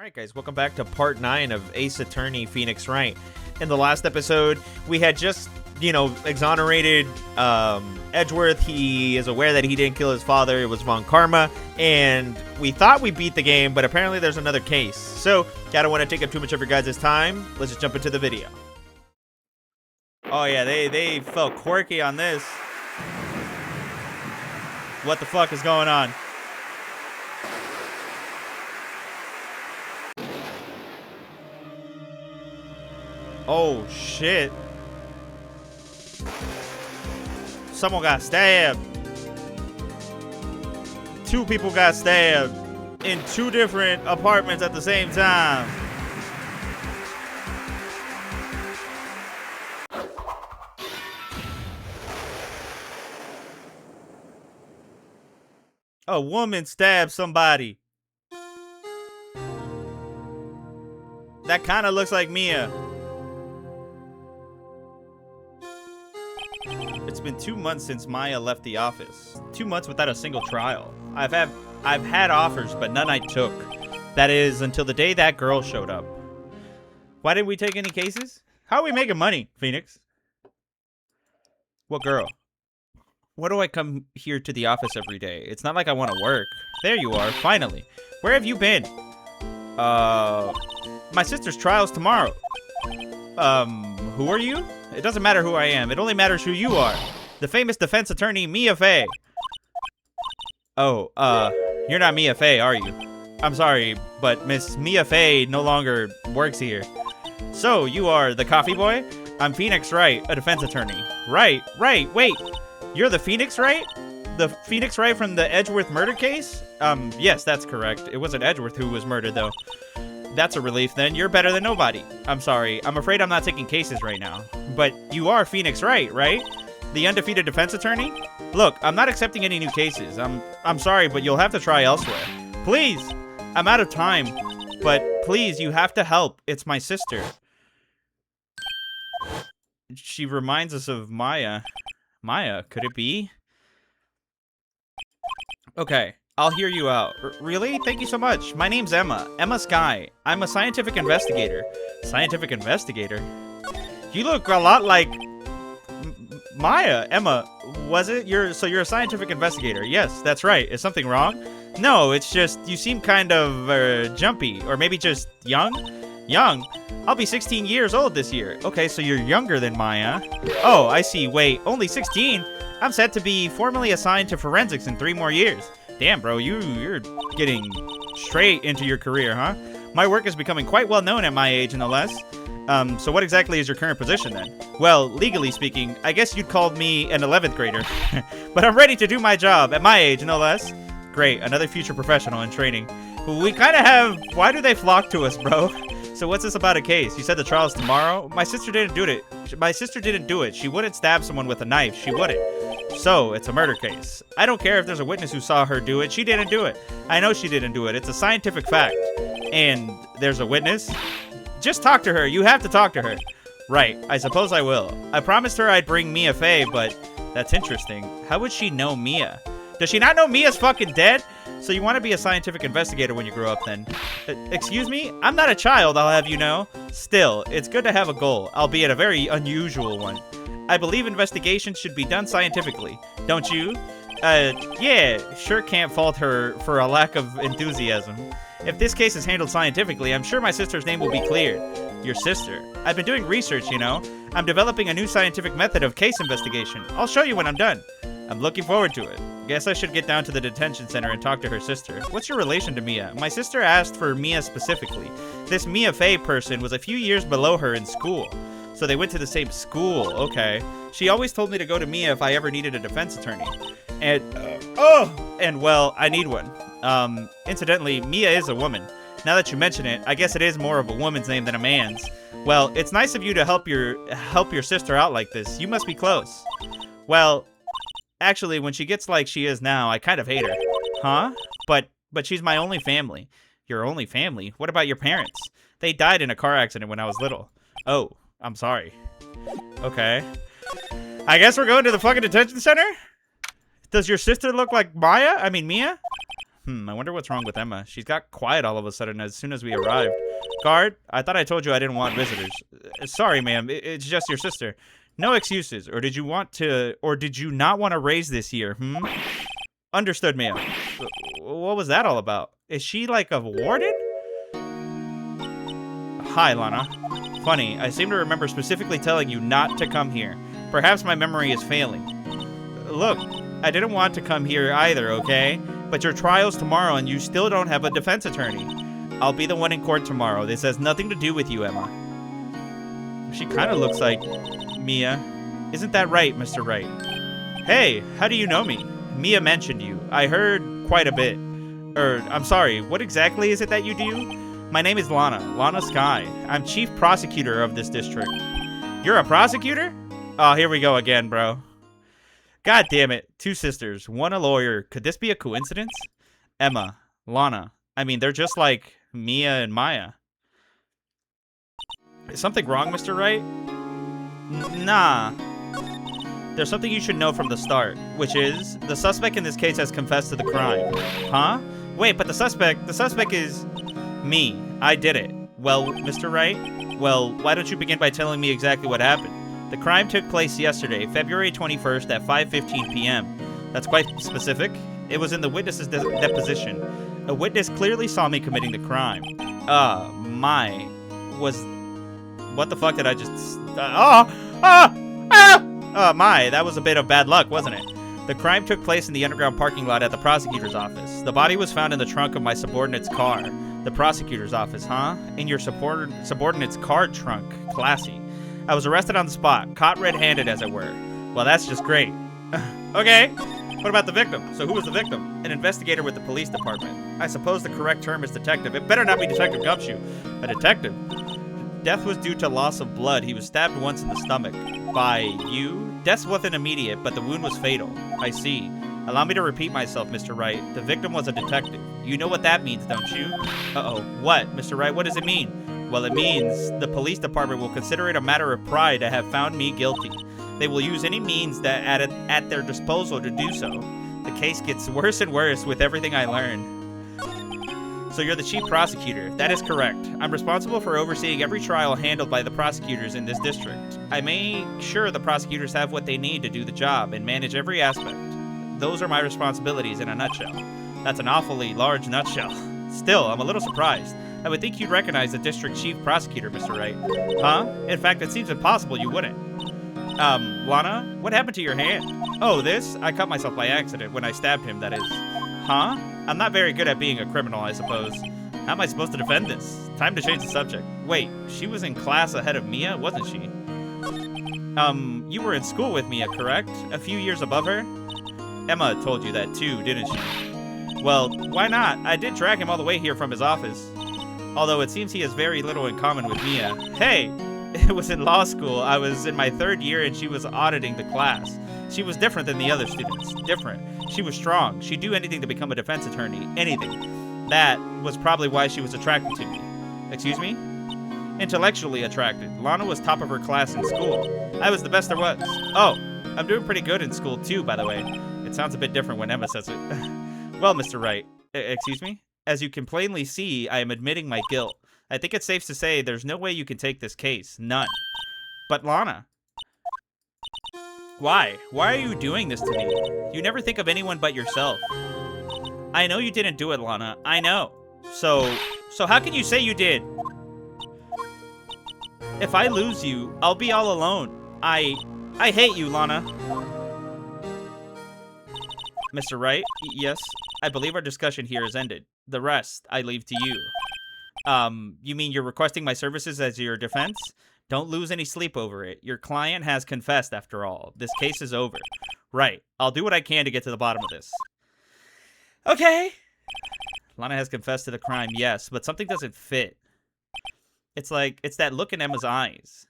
Alright guys, welcome back to part 9 of Ace Attorney Phoenix Wright. In the last episode, we had just, exonerated Edgeworth. He is aware that he didn't kill his father. It was Von Karma. And we thought we beat the game, but apparently there's another case. So, I don't want to take up too much of your guys' time. Let's just jump into the video. Oh yeah, they felt quirky on this. What the fuck is going on? Oh, shit. Someone got stabbed. 2 people got stabbed in 2 different apartments at the same time. A woman stabbed somebody. That kind of looks like Mia. It's been 2 months since Maya left the office. 2 months without a single trial. I've had offers, but none I took. That is, until the day that girl showed up. Why didn't we take any cases? How are we making money, Phoenix? What girl? Why do I come here to the office every day? It's not like I want to work. There you are, finally. Where have you been? My sister's trial's tomorrow. Who are you? It doesn't matter who I am. It only matters who you are. The famous defense attorney, Mia Fey. Oh, you're not Mia Fey, are you? I'm sorry, but Miss Mia Fey no longer works here. So, you are the coffee boy? I'm Phoenix Wright, a defense attorney. Right, wait. You're the Phoenix Wright? The Phoenix Wright from the Edgeworth murder case? Yes, that's correct. It wasn't Edgeworth who was murdered, though. That's a relief, then. You're better than nobody. I'm sorry. I'm afraid I'm not taking cases right now. But you are Phoenix Wright, right? The undefeated defense attorney? Look, I'm not accepting any new cases. I'm sorry, but you'll have to try elsewhere. Please! I'm out of time. But please, you have to help. It's my sister. She reminds us of Maya. Maya, could it be? Okay. I'll hear you out. Really? Thank you so much. My name's Emma. Emma Sky. I'm a scientific investigator. Scientific investigator? You look a lot like Maya. Emma, was it? So you're a scientific investigator. Yes, that's right. Is something wrong? No, it's just you seem kind of jumpy. Or maybe just young? Young? I'll be 16 years old this year. Okay, so you're younger than Maya. Oh, I see. Wait, only 16? I'm set to be formally assigned to forensics in 3 more years. Damn, bro, you're getting straight into your career, huh? My work is becoming quite well known at my age, no less. So what exactly is your current position, then? Well, legally speaking, I guess you'd call me an 11th grader. But I'm ready to do my job at my age, no less. Great, another future professional in training. We kind of have... Why do they flock to us, bro? So what's this about a case? You said the trial's tomorrow? My sister didn't do it. She wouldn't stab someone with a knife. She wouldn't. So, it's a murder case. I don't care if there's a witness who saw her do it. She didn't do it. I know she didn't do it. It's a scientific fact. And there's a witness? Just talk to her. You have to talk to her. Right. I suppose I will. I promised her I'd bring Mia Fey, but that's interesting. How would she know Mia? Does she not know Mia's fucking dead? So you want to be a scientific investigator when you grow up, then? Excuse me? I'm not a child, I'll have you know. Still, it's good to have a goal, albeit a very unusual one. I believe investigations should be done scientifically. Don't you? Yeah, sure can't fault her for a lack of enthusiasm. If this case is handled scientifically, I'm sure my sister's name will be cleared. Your sister? I've been doing research, you know. I'm developing a new scientific method of case investigation. I'll show you when I'm done. I'm looking forward to it. Guess I should get down to the detention center and talk to her sister. What's your relation to Mia? My sister asked for Mia specifically. This Mia Fey person was a few years below her in school. So they went to the same school, okay. She always told me to go to Mia if I ever needed a defense attorney. And well, I need one. Incidentally, Mia is a woman. Now that you mention it, I guess it is more of a woman's name than a man's. Well, it's nice of you to help your sister out like this. You must be close. Well, actually, when she gets like she is now, I kind of hate her. Huh? But she's my only family. Your only family? What about your parents? They died in a car accident when I was little. Oh. I'm sorry. Okay. I guess we're going to the fucking detention center? Does your sister look like Mia? I wonder what's wrong with Emma. She's got quiet all of a sudden as soon as we arrived. Guard, I thought I told you I didn't want visitors. Sorry, ma'am. It's just your sister. No excuses. Or did you not want to raise this year, Understood, ma'am. What was that all about? Is she like a warden? Hi, Lana. Funny, I seem to remember specifically telling you not to come here. Perhaps my memory is failing. Look, I didn't want to come here either, okay? But your trial's tomorrow and you still don't have a defense attorney. I'll be the one in court tomorrow. This has nothing to do with you, Emma. She kind of looks like Mia. Isn't that right, Mr. Wright? Hey, how do you know me? Mia mentioned you. I heard quite a bit. I'm sorry, what exactly is it that you do? My name is Lana Sky. I'm chief prosecutor of this district. You're a prosecutor? Oh, here we go again, bro. God damn it. 2 sisters, 1 a lawyer. Could this be a coincidence? Emma, Lana. I mean, they're just like Mia and Maya. Is something wrong, Mr. Wright? Nah. There's something you should know from the start, which is the suspect in this case has confessed to the crime. Huh? Wait, but the suspect is me. I did it. Well, Mr. Wright? Well, why don't you begin by telling me exactly what happened? The crime took place yesterday, February 21st at 5:15 p.m. That's quite specific. It was in the witness's deposition. A witness clearly saw me committing the crime. What the fuck did I just... that was a bit of bad luck, wasn't it? The crime took place in the underground parking lot at the prosecutor's office. The body was found in the trunk of my subordinate's car. The prosecutor's office, huh? In your subordinate's car trunk. Classy. I was arrested on the spot, caught red-handed as it were. Well, that's just great. Okay. What about the victim? So who was the victim? An investigator with the police department. I suppose the correct term is detective. It better not be Detective Gumshoe. A detective. Death was due to loss of blood. He was stabbed once in the stomach. By you? Death wasn't immediate, but the wound was fatal. I see. Allow me to repeat myself, Mr. Wright. The victim was a detective. You know what that means, don't you? Uh-oh. What? Mr. Wright, what does it mean? Well, it means the police department will consider it a matter of pride to have found me guilty. They will use any means that at their disposal to do so. The case gets worse and worse with everything I learn. So you're the chief prosecutor. That is correct. I'm responsible for overseeing every trial handled by the prosecutors in this district. I make sure the prosecutors have what they need to do the job and manage every aspect. Those are my responsibilities in a nutshell. That's an awfully large nutshell. Still, I'm a little surprised. I would think you'd recognize the district chief prosecutor, Mr. Wright. Huh? In fact, it seems impossible you wouldn't. Lana, what happened to your hand? Oh, this? I cut myself by accident when I stabbed him, that is. Huh? I'm not very good at being a criminal, I suppose. How am I supposed to defend this? Time to change the subject. Wait, she was in class ahead of Mia, wasn't she? You were in school with Mia, correct? A few years above her? Emma told you that too, didn't she? Well, why not? I did drag him all the way here from his office. Although it seems he has very little in common with Mia. Hey! It was in law school. I was in my 3rd year and she was auditing the class. She was different than the other students. Different. She was strong. She'd do anything to become a defense attorney. Anything. That was probably why she was attracted to me. Excuse me? Intellectually attracted. Lana was top of her class in school. I was the best there was. Oh, I'm doing pretty good in school too, by the way. It sounds a bit different when Emma says it. Well, Mr. Wright. Excuse me? As you can plainly see, I am admitting my guilt. I think it's safe to say there's no way you can take this case. None. But Lana. Why? Why are you doing this to me? You never think of anyone but yourself. I know you didn't do it, Lana. I know. So how can you say you did? If I lose you, I'll be all alone. I hate you, Lana. Mr. Wright? Yes? I believe our discussion here is ended. The rest, I leave to you. You mean you're requesting my services as your defense? Don't lose any sleep over it. Your client has confessed, after all. This case is over. Right. I'll do what I can to get to the bottom of this. Okay. Lana has confessed to the crime, yes, but something doesn't fit. It's that look in Emma's eyes.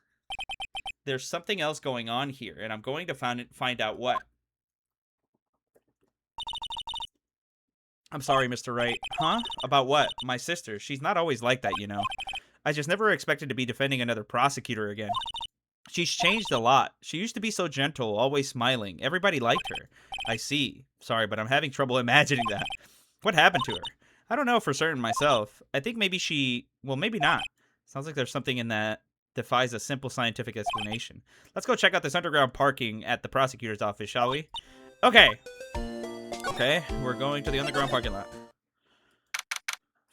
There's something else going on here, and I'm going to find out what. I'm sorry, Mr. Wright. Huh? About what? My sister. She's not always like that, you know. I just never expected to be defending another prosecutor again. She's changed a lot. She used to be so gentle, always smiling. Everybody liked her. I see. Sorry, but I'm having trouble imagining that. What happened to her? I don't know for certain myself. I think maybe she... Well, maybe not. Sounds like there's something in that defies a simple scientific explanation. Let's go check out this underground parking at the prosecutor's office, shall we? Okay. Okay, we're going to the underground parking lot.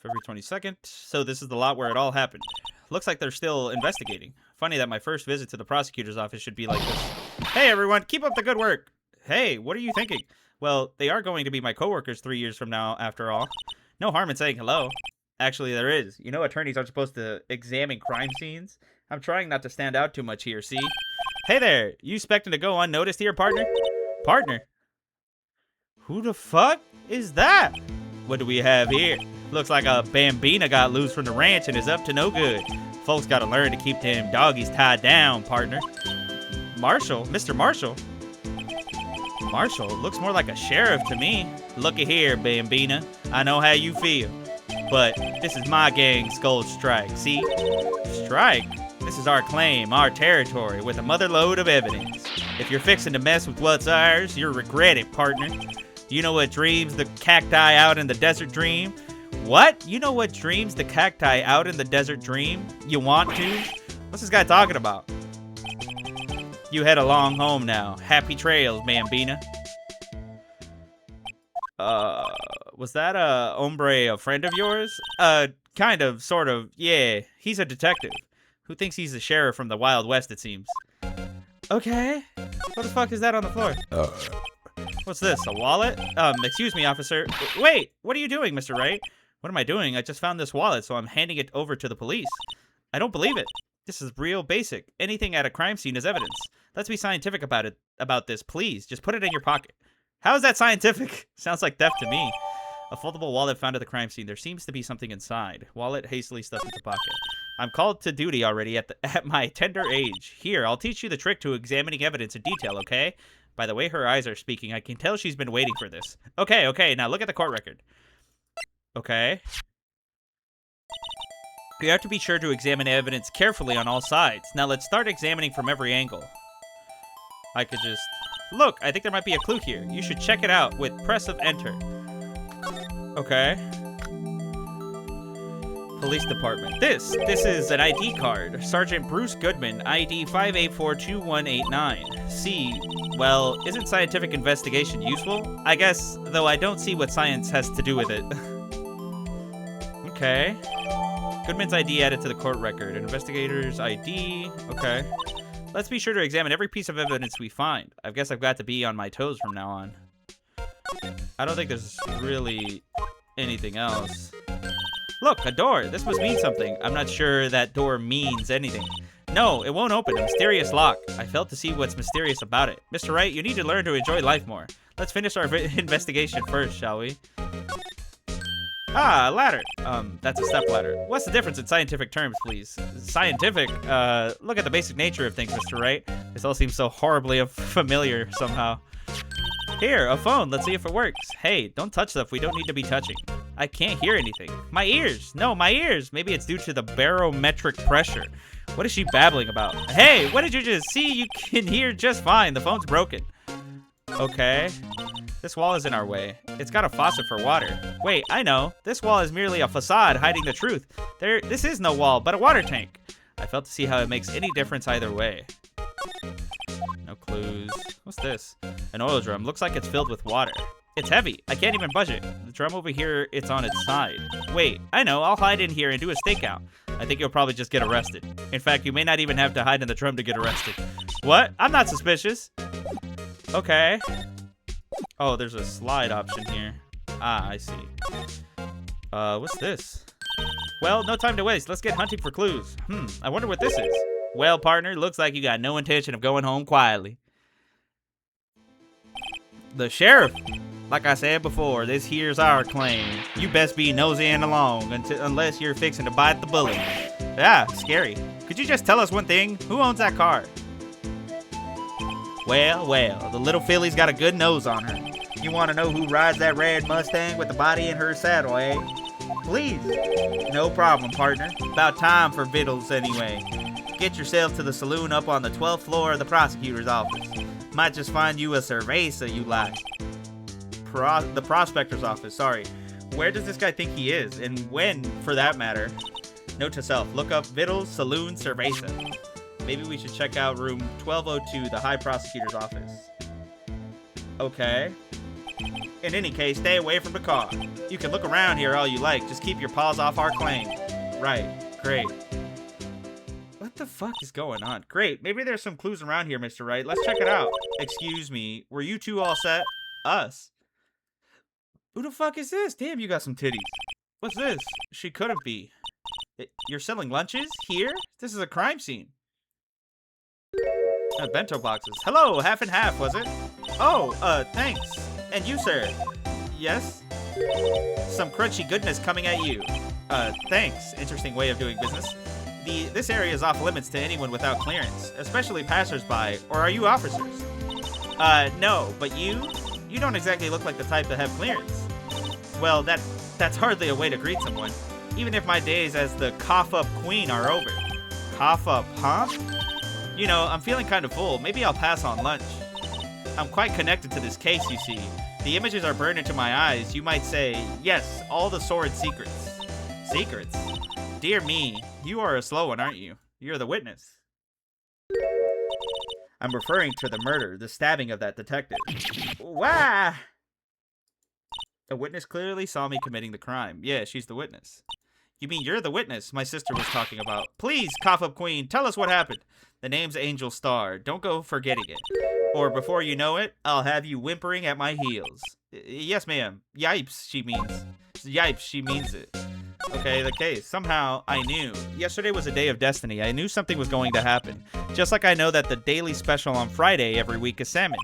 February 22nd. So this is the lot where it all happened. Looks like they're still investigating. Funny that my first visit to the prosecutor's office should be like this. Hey, everyone, keep up the good work. Hey, what are you thinking? Well, they are going to be my coworkers 3 years from now, after all. No harm in saying hello. Actually, there is. You know attorneys aren't supposed to examine crime scenes? I'm trying not to stand out too much here, see? Hey there, you expecting to go unnoticed here, partner? Partner? Who the fuck is that? What do we have here? Looks like a bambina got loose from the ranch and is up to no good. Folks gotta learn to keep them doggies tied down, partner. Marshall? Mr. Marshall? Marshall? Looks more like a sheriff to me. Looky here, bambina. I know how you feel. But this is my gang's gold strike, see? Strike? This is our claim, our territory, with a mother load of evidence. If you're fixing to mess with what's ours, you'll regret it, partner. You know what dreams the cacti out in the desert dream? What? You know what dreams the cacti out in the desert dream? You want to? What's this guy talking about? You head along home now. Happy trails, bambina. Was that a hombre a friend of yours? Kind of, sort of, yeah. He's a detective. Who thinks he's the sheriff from the Wild West, it seems. Okay. What the fuck is that on the floor? What's this, a wallet? Excuse me, officer. Wait, what are you doing, Mr. Wright? What am I doing? I just found this wallet, so I'm handing it over to the police. I don't believe it. This is real basic. Anything at a crime scene is evidence. Let's be scientific about this, please. Just put it in your pocket. How is that scientific? Sounds like theft to me. A foldable wallet found at the crime scene. There seems to be something inside. Wallet hastily stuffed into pocket. I'm called to duty already at my tender age. Here, I'll teach you the trick to examining evidence in detail, okay? By the way her eyes are speaking, I can tell she's been waiting for this. Okay, now look at the court record. Okay. You have to be sure to examine evidence carefully on all sides. Now let's start examining from every angle. I could just... Look, I think there might be a clue here. You should check it out with press of enter. Okay. Police department. This is an ID card. Sergeant Bruce Goodman, ID 5842189. See, well, isn't scientific investigation useful? I guess, though I don't see what science has to do with it. Okay. Goodman's ID added to the court record. Investigator's ID. Okay. Let's be sure to examine every piece of evidence we find. I guess I've got to be on my toes from now on. I don't think there's really anything else. Look, a door. This must mean something. I'm not sure that door means anything. No, it won't open. A mysterious lock. I failed to see what's mysterious about it. Mr. Wright, you need to learn to enjoy life more. Let's finish our investigation first, shall we? Ah, a ladder. That's a step ladder. What's the difference in scientific terms, please? Scientific? Look at the basic nature of things, Mr. Wright. This all seems so horribly familiar somehow. Here, a phone. Let's see if it works. Hey, don't touch stuff we don't need to be touching. I can't hear anything. My ears. No, my ears. Maybe it's due to the barometric pressure. What is she babbling about? Hey, what did you just see? You can hear just fine. The phone's broken. Okay. This wall is in our way. It's got a faucet for water. Wait, I know. This wall is merely a facade hiding the truth. This is no wall, but a water tank. I failed to see how it makes any difference either way. No clues. What's this? An oil drum. Looks like it's filled with water. It's heavy. I can't even budge it. The drum over here, it's on its side. Wait, I know. I'll hide in here and do a stakeout. I think you'll probably just get arrested. In fact, you may not even have to hide in the drum to get arrested. What? I'm not suspicious. Okay. Oh, there's a slide option here. Ah, I see. What's this? Well, no time to waste. Let's get hunting for clues. I wonder what this is. Well, partner, looks like you got no intention of going home quietly. The sheriff. Like I said before, this here's our claim. You best be noseying along unless you're fixing to bite the bullet. Yeah, scary. Could you just tell us one thing? Who owns that car? Well, the little filly's got a good nose on her. You want to know who rides that red Mustang with the body in her saddle, eh? Please. No problem, partner. About time for victuals anyway. Get yourself to the saloon up on the 12th floor of the prosecutor's office. Might just find you a cerveza you like. The prospector's office, sorry. Where does this guy think he is? And when, for that matter? Note to self, look up Vittles Saloon Cerveza. Maybe we should check out room 1202, the High Prosecutor's office. Okay. In any case, stay away from the car. You can look around here all you like, just keep your paws off our claim. Right, great. What the fuck is going on? Great, maybe there's some clues around here, Mr. Wright. Let's check it out. Excuse me, were you two all set? Us? Who the fuck is this? Damn, you got some titties. What's this? She couldn't be. You're selling lunches? Here? This is a crime scene. Bento boxes. Hello, half and half, was it? Oh, thanks. And you, sir? Yes? Some crunchy goodness coming at you. Thanks. Interesting way of doing business. This area is off limits to anyone without clearance, especially passersby. Or are you officers? No, but you? You don't exactly look like the type to have clearance. Well, that's hardly a way to greet someone. Even if my days as the cough-up queen are over. Cough-up, huh? You know, I'm feeling kind of full. Maybe I'll pass on lunch. I'm quite connected to this case, you see. The images are burned into my eyes. You might say, yes, all the sordid secrets. Secrets? Dear me, you are a slow one, aren't you? You're the witness. I'm referring to the murder, the stabbing of that detective. Wah! A witness clearly saw me committing the crime. Yeah, she's the witness. You mean you're the witness my sister was talking about? Please, cough-up queen, tell us what happened. The name's Angel Star. Don't go forgetting it. Or before you know it, I'll have you whimpering at my heels. Yes, ma'am. Yipes, she means. Yipes, she means it. Okay, the case. Somehow, I knew. Yesterday was a day of destiny. I knew something was going to happen. Just like I know that the daily special on Friday every week is salmon.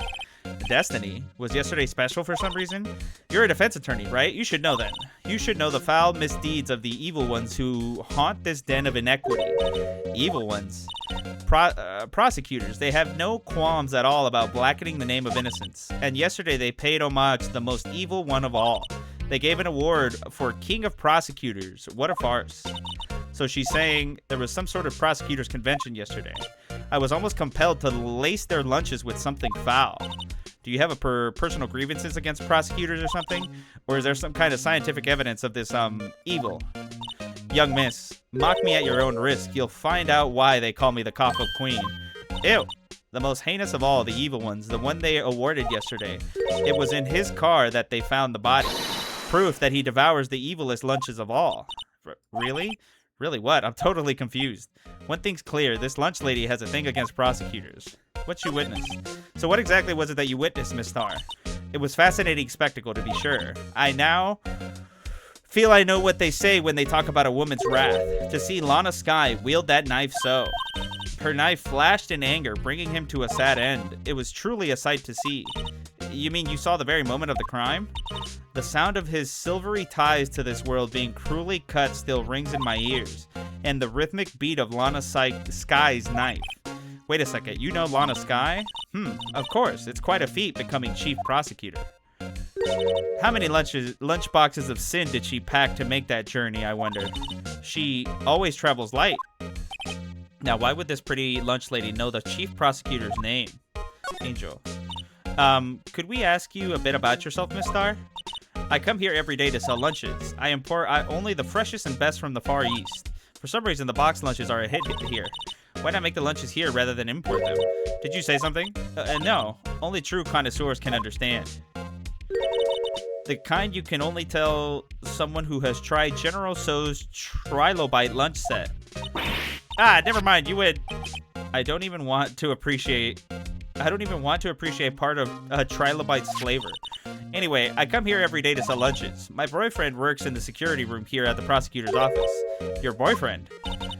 Destiny? Was yesterday special for some reason? You're a defense attorney, right? You should know then. You should know the foul misdeeds of the evil ones who haunt this den of inequity. Evil ones. Prosecutors, they have no qualms at all about blackening the name of innocence. And yesterday they paid homage to the most evil one of all. They gave an award for King of Prosecutors. What a farce. So she's saying there was some sort of prosecutors convention yesterday. I was almost compelled to lace their lunches with something foul. Do you have a personal grievances against prosecutors or something? Or is there some kind of scientific evidence of this, evil? Young miss, mock me at your own risk. You'll find out why they call me the cough-up queen. Ew. The most heinous of all the evil ones, the one they awarded yesterday. It was in his car that they found the body. Proof that he devours the evilest lunches of all. Really? Really what? I'm totally confused. One thing's clear, this lunch lady has a thing against prosecutors. What you witnessed? So what exactly was it that you witnessed, Miss Star? It was fascinating spectacle, to be sure. I now feel I know what they say when they talk about a woman's wrath. To see Lana Skye wield that knife so. Her knife flashed in anger, bringing him to a sad end. It was truly a sight to see. You mean you saw the very moment of the crime? The sound of his silvery ties to this world being cruelly cut still rings in my ears, and the rhythmic beat of Lana Skye's knife. Wait a second, you know Lana Skye? Of course, it's quite a feat becoming chief prosecutor. How many lunch boxes of sin did she pack to make that journey, I wonder? She always travels light. Now, why would this pretty lunch lady know the chief prosecutor's name? Angel. Could we ask you a bit about yourself, Miss Star? I come here every day to sell lunches. I import only the freshest and best from the Far East. For some reason, the box lunches are a hit here. Why not make the lunches here rather than import them? Did you say something? No. Only true connoisseurs can understand. The kind you can only tell someone who has tried General Tso's trilobite lunch set. Ah, never mind. You would... I don't even want to appreciate part of a trilobite's flavor. Anyway, I come here every day to sell lunches. My boyfriend works in the security room here at the prosecutor's office. Your boyfriend?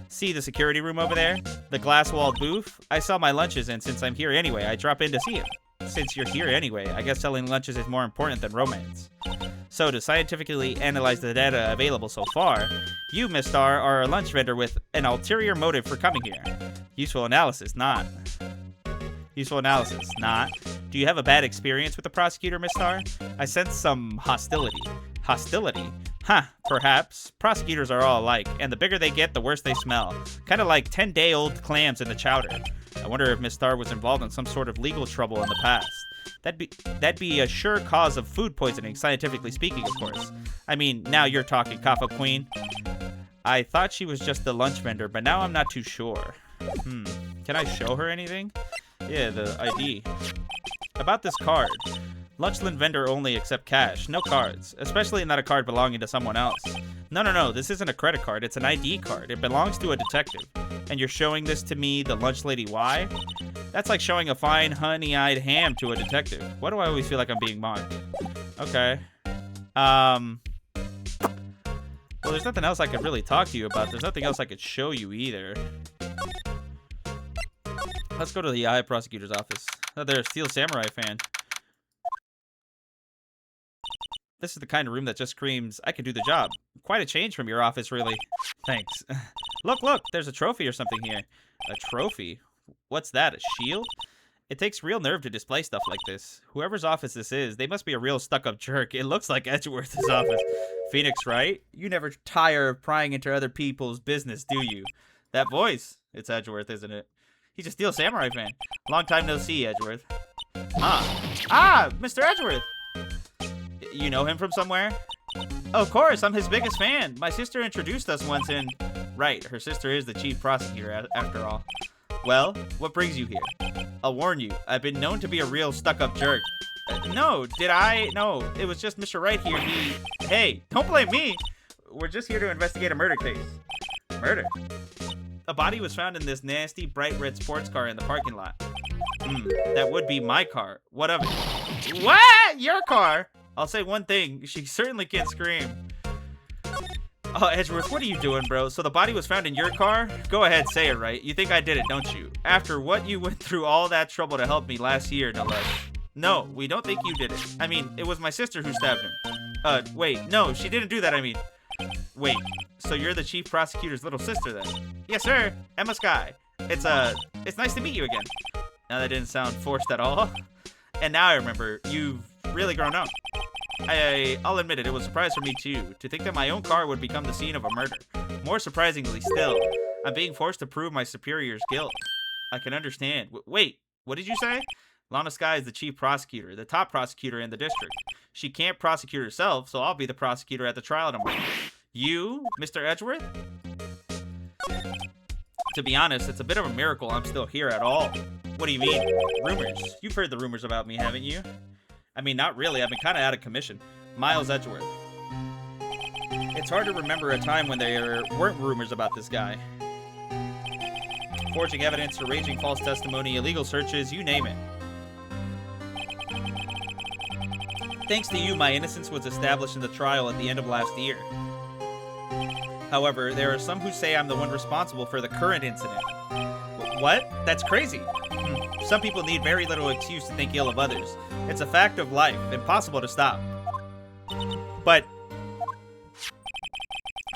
See the security room over there? The glass-walled booth? I sell my lunches, and since I'm here anyway, I drop in to see him. Since you're here anyway, I guess selling lunches is more important than romance. So, to scientifically analyze the data available so far, you, Miss Star, are a lunch vendor with an ulterior motive for coming here. Useful analysis, not. Useful analysis, not. Do you have a bad experience with the prosecutor, Miss Star? I sense some hostility. Hostility? Huh, perhaps. Prosecutors are all alike, and the bigger they get, the worse they smell. Kind of like 10-day-old clams in the chowder. I wonder if Miss Star was involved in some sort of legal trouble in the past. That'd be a sure cause of food poisoning, scientifically speaking, of course. I mean, now you're talking, Cough-Up Queen. I thought she was just the lunch vendor, but now I'm not too sure. Can I show her anything? Yeah, the ID. About this card. Lunchland vendor only accept cash, no cards. Especially not a card belonging to someone else. No, this isn't a credit card, it's an ID card. It belongs to a detective. And you're showing this to me, the lunch lady, why? That's like showing a fine, honey-eyed ham to a detective. Why do I always feel like I'm being mocked? Okay. Well, there's nothing else I could really talk to you about. There's nothing else I could show you either. Let's go to the eye prosecutor's office. Oh, they're a Steel Samurai fan. This is the kind of room that just screams, I can do the job. Quite a change from your office, really. Thanks. Look, there's a trophy or something here. A trophy? What's that, a shield? It takes real nerve to display stuff like this. Whoever's office this is, they must be a real stuck-up jerk. It looks like Edgeworth's office. Phoenix, right? You never tire of prying into other people's business, do you? That voice. It's Edgeworth, isn't it? He's a Steel Samurai fan. Long time no see, Edgeworth. Mr. Edgeworth! You know him from somewhere? Of course, I'm his biggest fan. My sister introduced us once and... Right, her sister is the chief prosecutor, after all. Well, what brings you here? I'll warn you, I've been known to be a real stuck-up jerk. No, did I? No, it was just Mr. Wright here. Hey, don't blame me. We're just here to investigate a murder case. Murder? A body was found in this nasty, bright red sports car in the parking lot. That would be my car. What of it? What? Your car? I'll say one thing. She certainly can't scream. Oh, Edgeworth, what are you doing, bro? So the body was found in your car? Go ahead, say it right. You think I did it, don't you? After what you went through all that trouble to help me last year, no less. No, we don't think you did it. I mean, it was my sister who stabbed him. Wait, no, she didn't do that, I mean. Wait, so you're the chief prosecutor's little sister then? Yes, sir. Emma Sky. It's nice to meet you again. Now that didn't sound forced at all. And now I remember, you've really grown up. I'll admit it was a surprise for me too, to think that my own car would become the scene of a murder. More surprisingly still, I'm being forced to prove my superior's guilt. I can understand. Wait, what did you say? Lana Sky is the chief prosecutor, the top prosecutor in the district. She can't prosecute herself, so I'll be the prosecutor at the trial tomorrow. You, Mr. Edgeworth? To be honest, it's a bit of a miracle I'm still here at all. What do you mean? Rumors. You've heard the rumors about me, haven't you? I mean, not really. I've been kind of out of commission. Miles Edgeworth. It's hard to remember a time when there weren't rumors about this guy. Forging evidence, arranging false testimony, illegal searches, you name it. Thanks to you, my innocence was established in the trial at the end of last year. However, there are some who say I'm the one responsible for the current incident. What? That's crazy. Some people need very little excuse to think ill of others. It's a fact of life, impossible to stop. But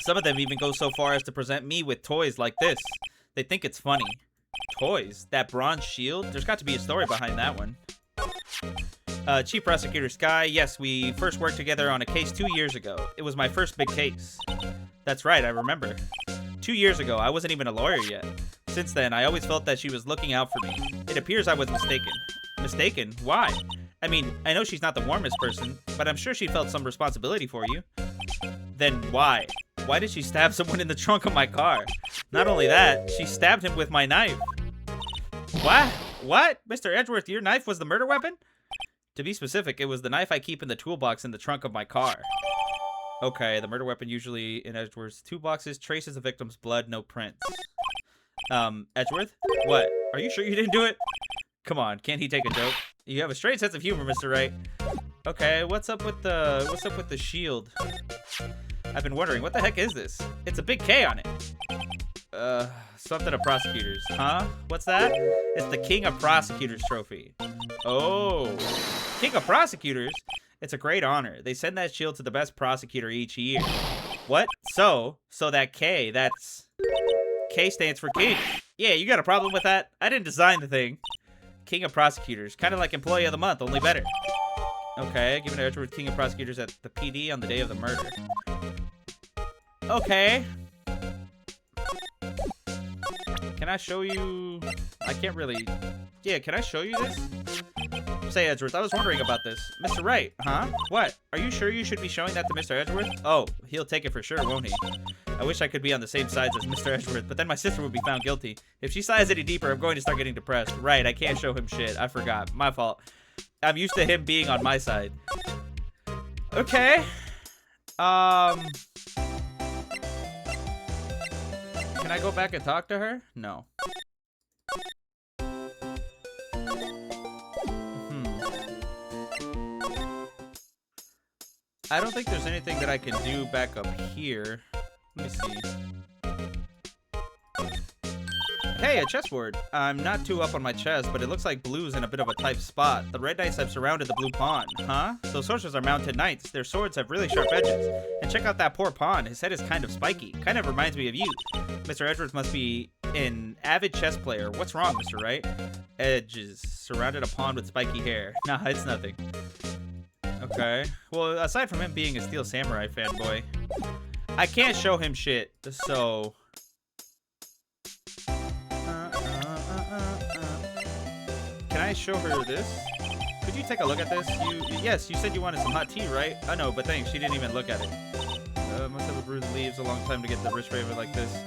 some of them even go so far as to present me with toys like this. They think it's funny. Toys? That bronze shield? There's got to be a story behind that one. Chief Prosecutor Sky, yes, we first worked together on a case 2 years ago. It was my first big case. That's right, I remember. 2 years ago, I wasn't even a lawyer yet. Since then, I always felt that she was looking out for me. It appears I was mistaken. Mistaken? Why? I mean, I know she's not the warmest person, but I'm sure she felt some responsibility for you. Then why? Why did she stab someone in the trunk of my car? Not only that, she stabbed him with my knife. What? What? Mr. Edgeworth, your knife was the murder weapon? To be specific, it was the knife I keep in the toolbox in the trunk of my car. Okay, the murder weapon usually in Edgeworth's toolboxes traces the victim's blood, no prints. Edgeworth? What? Are you sure you didn't do it? Come on, can't he take a joke? You have a strange sense of humor, Mr. Wright. Okay, what's up with the shield? I've been wondering, what the heck is this? It's a big K on it. Something of prosecutors. Huh? What's that? It's the King of Prosecutors trophy. Oh. King of Prosecutors? It's a great honor. They send that shield to the best prosecutor each year. What? So that K, that's... K stands for King. Yeah, you got a problem with that? I didn't design the thing. King of Prosecutors. Kind of like Employee of the Month, only better. Okay, given to Edgeworth King of Prosecutors at the PD on the day of the murder. Okay. Can I show you... I can't really... Yeah, can I show you this? Say, Edgeworth, I was wondering about this. Mr. Wright, huh? What? Are you sure you should be showing that to Mr. Edgeworth? Oh, he'll take it for sure, won't he? I wish I could be on the same sides as Mr. Edgeworth, but then my sister would be found guilty. If she sighs any deeper, I'm going to start getting depressed. Right, I can't show him shit. I forgot. My fault. I'm used to him being on my side. Okay. Can I go back and talk to her? No. I don't think there's anything that I can do back up here. Let me see. Hey, a chessboard. I'm not too up on my chess, but it looks like blue's in a bit of a tight spot. The red dice have surrounded the blue pawn. Huh? Those soldiers are mounted knights. Their swords have really sharp edges. And check out that poor pawn. His head is kind of spiky. Kind of reminds me of you. Mr. Edgeworth must be an avid chess player. What's wrong, Mr. Wright? Edges. Surrounded a pawn with spiky hair. Nah, it's nothing. Okay. Well, aside from him being a Steel Samurai fanboy, I can't show him shit, so... Can I show her this? Could you take a look at this? Yes, you said you wanted some hot tea, right? I know, but thanks, she didn't even look at it. Must have brewed the leaves a long time to get the rich flavor like this.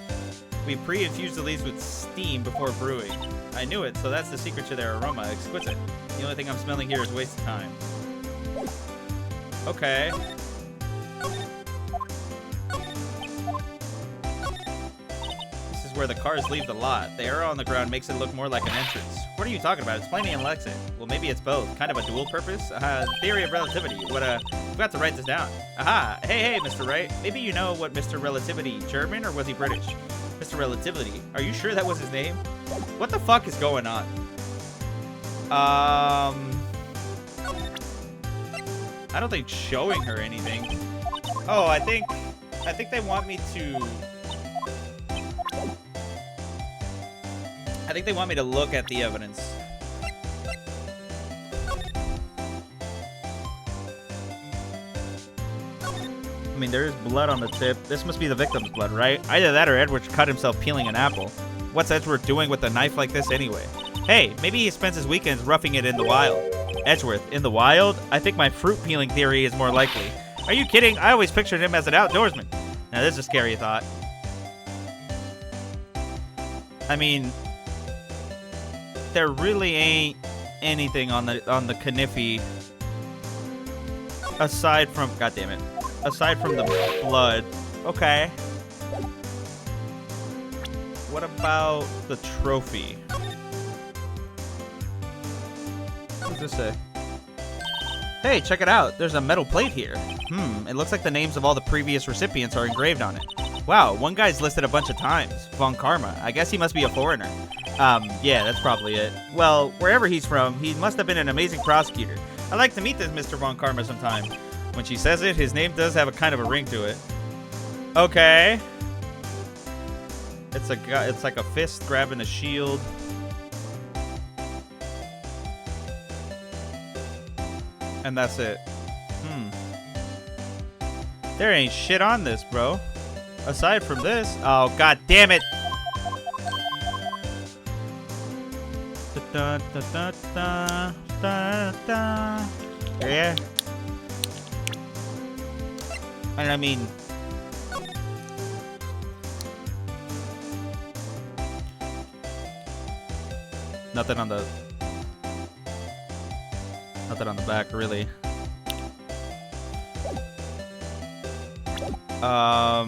We pre-infused the leaves with steam before brewing. I knew it, so that's the secret to their aroma. Exquisite. The only thing I'm smelling here is a waste of time. Okay. This is where the cars leave the lot. The arrow on the ground makes it look more like an entrance. What are you talking about? It's plainly an exit. Well, maybe it's both. Kind of a dual purpose. Theory of relativity. Forgot to write this down. Aha. Hey, Mr. Wright. Maybe you know what Mr. Relativity, German or was he British? Mr. Relativity. Are you sure that was his name? What the fuck is going on? I don't think showing her anything. Oh, I think they want me to... I think they want me to look at the evidence. I mean, there is blood on the tip. This must be the victim's blood, right? Either that or Edward cut himself peeling an apple. What's Edward doing with a knife like this anyway? Hey, maybe he spends his weekends roughing it in the wild. Edgeworth, in the wild? I think my fruit peeling theory is more likely. Are you kidding? I always pictured him as an outdoorsman. Now, this is a scary thought. I mean, there really ain't anything on the Kniffy aside from, God damn it, aside from the blood. Okay. What about the trophy? What does this say? Hey, check it out. There's a metal plate here. It looks like the names of all the previous recipients are engraved on it. Wow, one guy's listed a bunch of times. Von Karma. I guess he must be a foreigner. Yeah, that's probably it. Well, wherever he's from, he must have been an amazing prosecutor. I'd like to meet this Mr. Von Karma sometime. When she says it, his name does have a kind of a ring to it. Okay. It's like a fist grabbing a shield. And that's it. There ain't shit on this, bro. Aside from this. Oh, god damn it. Yeah. And I mean, nothing on the back, really. I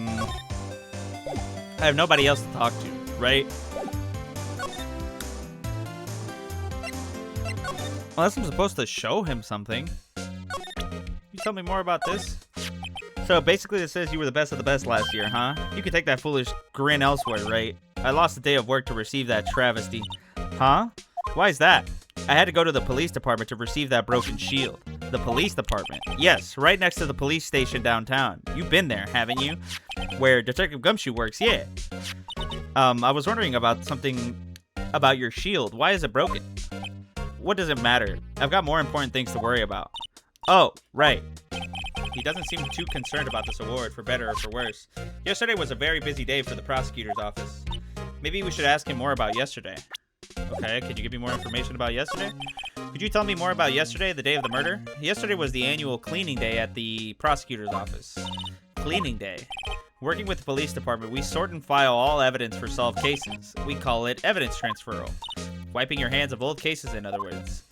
have nobody else to talk to, right? Unless I'm supposed to show him something. You tell me more about this? So basically it says you were the best of the best last year, huh? You can take that foolish grin elsewhere, right? I lost a day of work to receive that travesty. Huh? Why is that? I had to go to the police department to receive that broken shield. The police department? Yes, right next to the police station downtown. You've been there, haven't you? Where Detective Gumshoe works, yeah. I was wondering about something about your shield. Why is it broken? What does it matter? I've got more important things to worry about. Oh, right. He doesn't seem too concerned about this award, for better or for worse. Yesterday was a very busy day for the prosecutor's office. Maybe we should ask him more about yesterday. Okay, can you give me more information about yesterday? Could you tell me more about yesterday, the day of the murder? Yesterday was the annual cleaning day at the prosecutor's office. Cleaning day. Working with the police department, we sort and file all evidence for solved cases. We call it evidence transferal. Wiping your hands of old cases, in other words.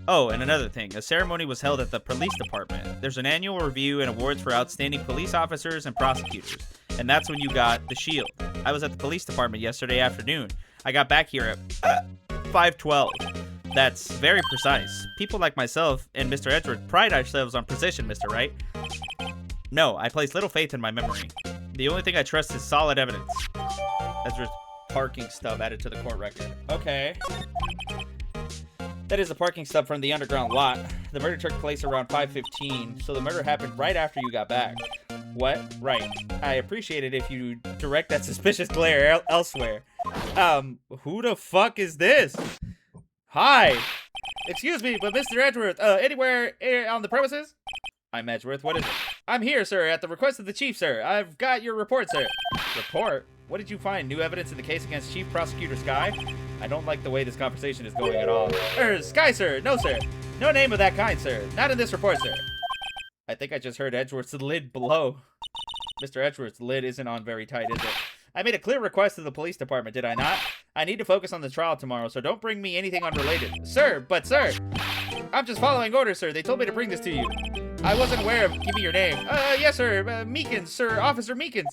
Oh, and another thing. A ceremony was held at the police department. There's an annual review and awards for outstanding police officers and prosecutors. And that's when you got the shield. I was at the police department yesterday afternoon. I got back here at 5:12. That's very precise. People like myself and Mr. Edgeworth pride ourselves on precision, Mr. Wright. No, I place little faith in my memory. The only thing I trust is solid evidence. Edgeworth's parking stub added to the court record. Okay. That is the parking stub from the underground lot. The murder took place around 5:15, so the murder happened right after you got back. What? Right. I appreciate it if you direct that suspicious glare elsewhere. Who the fuck is this? Hi! Excuse me, but Mr. Edgeworth, anywhere on the premises? I'm Edgeworth, what is it? I'm here, sir, at the request of the chief, sir. I've got your report, sir. Report? What did you find? New evidence in the case against Chief Prosecutor Sky? I don't like the way this conversation is going at all. Sky, sir! No, sir! No name of that kind, sir. Not in this report, sir. I think I just heard Edgeworth's lid blow. Mr. Edgeworth's lid isn't on very tight, is it? I made a clear request to the police department, did I not? I need to focus on the trial tomorrow, so don't bring me anything unrelated. Sir, but sir! I'm just following orders, sir. They told me to bring this to you. I wasn't aware of... Give me your name. Yes, sir. Meekins, sir. Officer Meekins.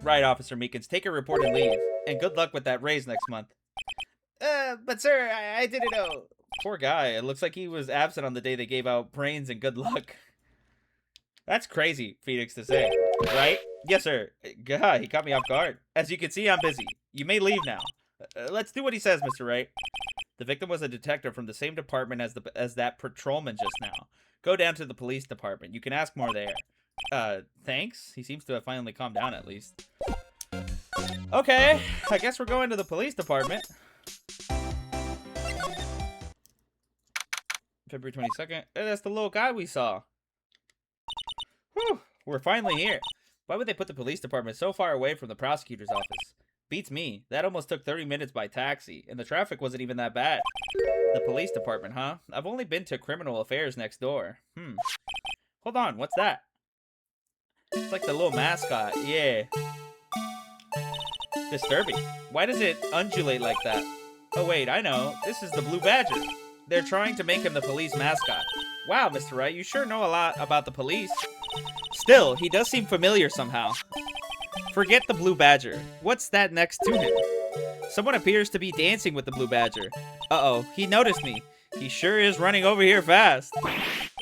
Right, Officer Meekins. Take your report and leave. And good luck with that raise next month. But sir, I didn't know. Poor guy. It looks like he was absent on the day they gave out brains and good luck. That's crazy, Phoenix to say. Right? Yes, sir. God, he caught me off guard. As you can see, I'm busy. You may leave now. Let's do what he says, Mr. Wright. The victim was a detective from the same department as that patrolman just now. Go down to the police department. You can ask more there. Thanks? He seems to have finally calmed down at least. Okay, I guess we're going to the police department. February 22nd. That's the little guy we saw. Whew, we're finally here. Why would they put the police department so far away from the prosecutor's office? Beats me. That almost took 30 minutes by taxi, and the traffic wasn't even that bad. The police department, huh? I've only been to criminal affairs next door. Hold on, what's that? It's like the little mascot, yeah. Disturbing. Why does it undulate like that? Oh wait, I know. This is the Blue Badger. They're trying to make him the police mascot. Wow, Mr. Wright, you sure know a lot about the police. Still, he does seem familiar somehow. Forget the Blue Badger. What's that next to him? Someone appears to be dancing with the Blue Badger. Uh-oh, he noticed me. He sure is running over here fast.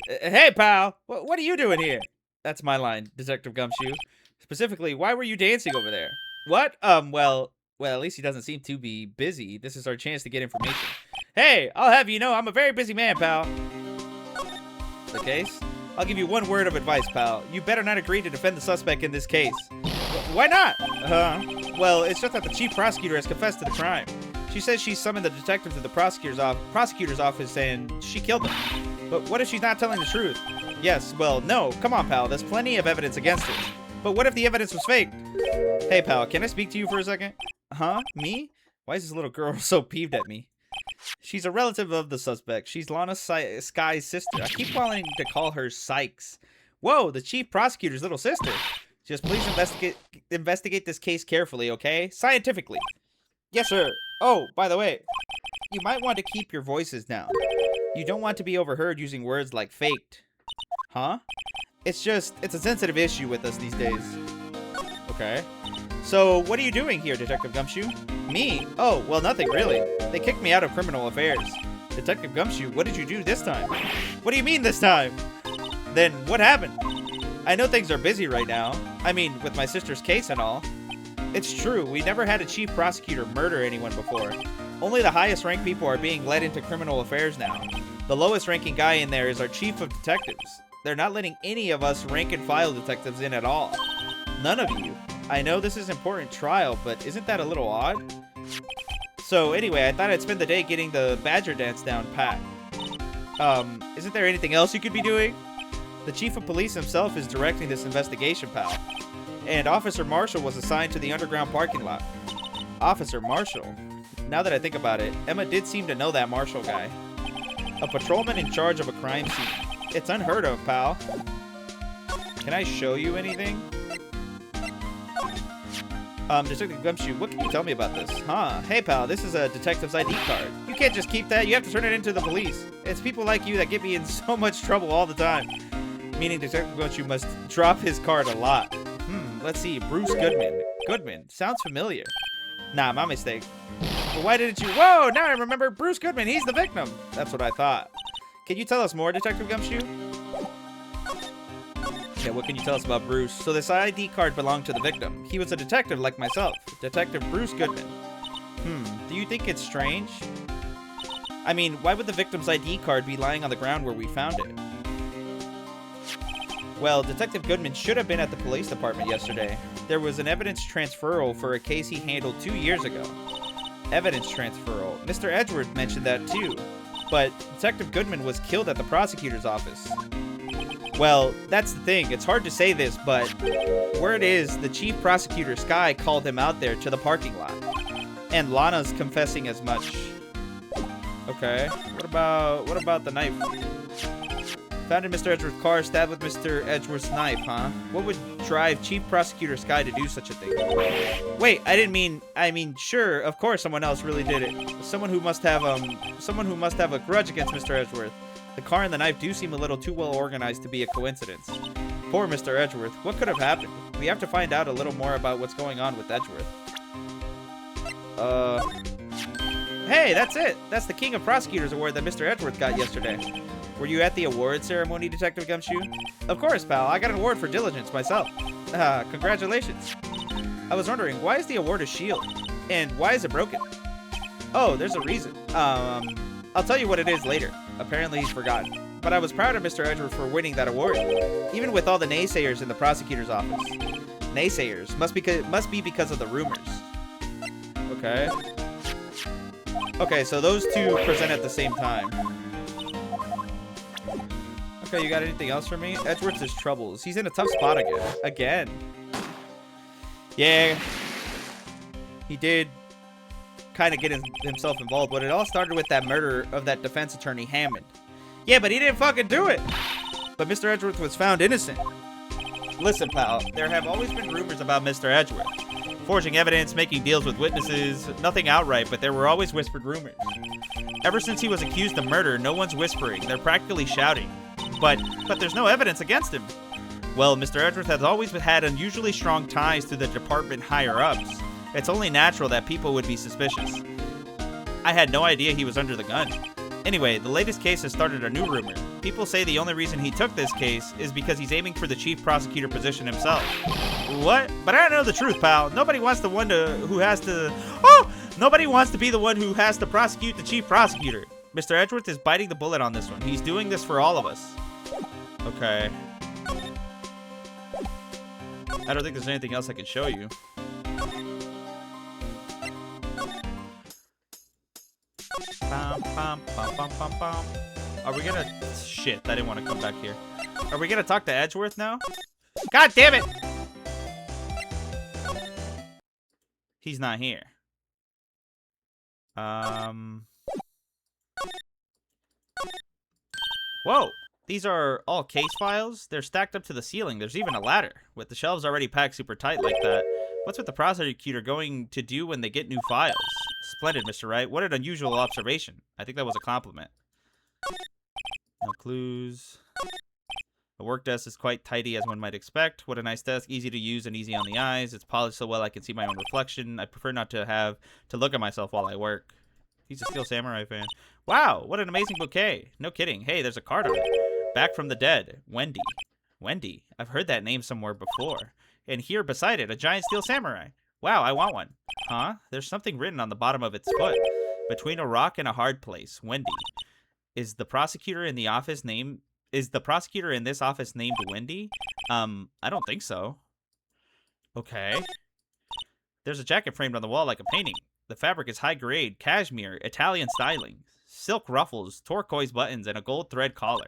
Hey, pal, what are you doing here? That's my line, Detective Gumshoe. Specifically, why were you dancing over there? What? Well, at least he doesn't seem to be busy. This is our chance to get information. Hey, I'll have you know I'm a very busy man, pal. The case? I'll give you one word of advice, pal. You better not agree to defend the suspect in this case. Why not? Well, it's just that the chief prosecutor has confessed to the crime. She says she summoned the detective to the prosecutor's office and she killed him. But what if she's not telling the truth? Yes, well, no. Come on, pal. There's plenty of evidence against her. But what if the evidence was fake? Hey, pal, can I speak to you for a second? Huh? Me? Why is this little girl so peeved at me? She's a relative of the suspect. She's Lana Sky's sister. I keep wanting to call her Sykes. Whoa, the chief prosecutor's little sister. Just please investigate this case carefully, okay? Scientifically. Yes, sir. Oh, by the way, you might want to keep your voices down. You don't want to be overheard using words like faked. Huh? It's a sensitive issue with us these days. Okay. So, what are you doing here, Detective Gumshoe? Me? Oh, well, nothing really. They kicked me out of criminal affairs. Detective Gumshoe, what did you do this time? What do you mean this time? Then, what happened? I know things are busy right now. I mean, with my sister's case and all. It's true, we never had a chief prosecutor murder anyone before. Only the highest ranked people are being led into criminal affairs now. The lowest ranking guy in there is our chief of detectives. They're not letting any of us rank and file detectives in at all. None of you. I know this is an important trial, but isn't that a little odd? So anyway, I thought I'd spend the day getting the Badger dance down pat. Isn't there anything else you could be doing? The chief of police himself is directing this investigation, pal. And Officer Marshall was assigned to the underground parking lot. Officer Marshall? Now that I think about it, Emma did seem to know that Marshall guy. A patrolman in charge of a crime scene. It's unheard of, pal. Can I show you anything? Detective Gumshoe, what can you tell me about this? Huh? Hey, pal, this is a detective's ID card. You can't just keep that. You have to turn it into the police. It's people like you that get me in so much trouble all the time. Meaning Detective Gumshoe must drop his card a lot. Let's see. Bruce Goodman. Goodman. Sounds familiar. Nah, my mistake. But why didn't you... Whoa! Now I remember Bruce Goodman. He's the victim. That's what I thought. Can you tell us more, Detective Gumshoe? Okay, what can you tell us about Bruce? So this ID card belonged to the victim. He was a detective like myself. Detective Bruce Goodman. Do you think it's strange? I mean, why would the victim's ID card be lying on the ground where we found it? Well, Detective Goodman should have been at the police department yesterday. There was an evidence transferal for a case he handled 2 years ago. Evidence transferal. Mr. Edgeworth mentioned that too. But Detective Goodman was killed at the prosecutor's office. Well, that's the thing. It's hard to say this, but word is the chief prosecutor, Sky, called him out there to the parking lot. And Lana's confessing as much. Okay. What about the knife? Found in Mr. Edgeworth's car, stabbed with Mr. Edgeworth's knife, huh? What would drive Chief Prosecutor Sky to do such a thing? Wait, I mean, sure, of course someone else really did it. Someone who must have a grudge against Mr. Edgeworth. The car and the knife do seem a little too well organized to be a coincidence. Poor Mr. Edgeworth. What could have happened? We have to find out a little more about what's going on with Edgeworth. Hey, that's it. That's the King of Prosecutors award that Mr. Edgeworth got yesterday. Were you at the award ceremony, Detective Gumshoe? Of course, pal. I got an award for diligence myself. Congratulations. I was wondering, why is the award a shield? And why is it broken? Oh, there's a reason. I'll tell you what it is later. Apparently he's forgotten. But I was proud of Mr. Edgeworth for winning that award, even with all the naysayers in the prosecutor's office. Naysayers must be because of the rumors. Okay. Okay, so those two present at the same time. Okay, you got anything else for me? Edgeworth's his troubles. He's in a tough spot again. Yeah. He did kind of get himself involved, but it all started with that murder of that defense attorney, Hammond. Yeah, but he didn't fucking do it. But Mr. Edgeworth was found innocent. Listen, pal, there have always been rumors about Mr. Edgeworth. Forging evidence, making deals with witnesses, nothing outright, but there were always whispered rumors. Ever since he was accused of murder, no one's whispering. They're practically shouting. But there's no evidence against him. Well, Mr. Edgeworth has always had unusually strong ties to the department higher-ups. It's only natural that people would be suspicious. I had no idea he was under the gun. Anyway, the latest case has started a new rumor. People say the only reason he took this case is because he's aiming for the chief prosecutor position himself. What? But I don't know the truth, pal. Nobody wants to Nobody wants to be the one who has to prosecute the chief prosecutor. Mr. Edgeworth is biting the bullet on this one. He's doing this for all of us. Okay. I don't think there's anything else I can show you. Are we gonna... Shit, I didn't want to come back here. Are we gonna talk to Edgeworth now? God damn it! He's not here. Whoa! These are all case files. They're stacked up to the ceiling. There's even a ladder, with the shelves already packed super tight like that. What's with the prosecutor going to do when they get new files? Splendid, Mr. Wright. What an unusual observation. I think that was a compliment. No clues. The work desk is quite tidy as one might expect. What a nice desk. Easy to use and easy on the eyes. It's polished so well I can see my own reflection. I prefer not to have to look at myself while I work. He's a Steel Samurai fan. Wow, what an amazing bouquet. No kidding. Hey, there's a card on it. Back from the dead. Wendy. Wendy. I've heard that name somewhere before. And here beside it, a giant Steel Samurai. Wow, I want one. Huh? There's something written on the bottom of its foot. Between a rock and a hard place. Wendy. Is the prosecutor in this office named Wendy? I don't think so. Okay. There's a jacket framed on the wall like a painting. The fabric is high grade, cashmere, Italian styling, silk ruffles, turquoise buttons, and a gold thread collar.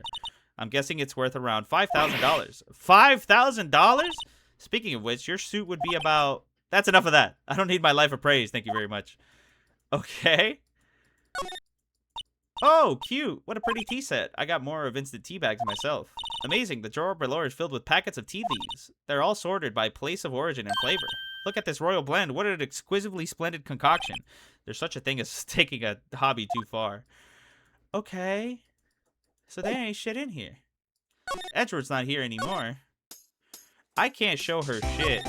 I'm guessing it's worth around $5,000. $5,000? Speaking of which, your suit would be about... That's enough of that. I don't need my life of praise. Thank you very much. Okay. Oh, cute. What a pretty tea set. I got more of instant tea bags myself. Amazing. The drawer below is filled with packets of tea leaves. They're all sorted by place of origin and flavor. Look at this royal blend. What an exquisitely splendid concoction. There's such a thing as taking a hobby too far. Okay. So there ain't shit in here. Edward's not here anymore. I can't show her shit.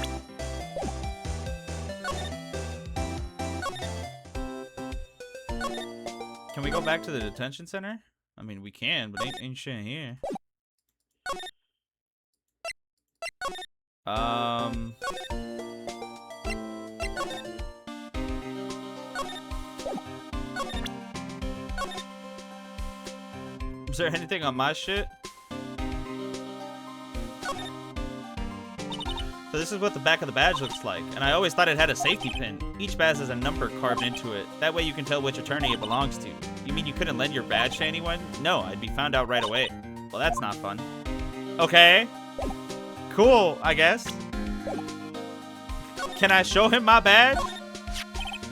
Can we go back to the detention center? I mean, we can, but ain't shit here. Is there anything on my shit? So this is what the back of the badge looks like, and I always thought it had a safety pin. Each badge has a number carved into it. That way you can tell which attorney it belongs to. You mean you couldn't lend your badge to anyone? No, I'd be found out right away. Well, that's not fun. Okay. Cool, I guess. Can I show him my badge?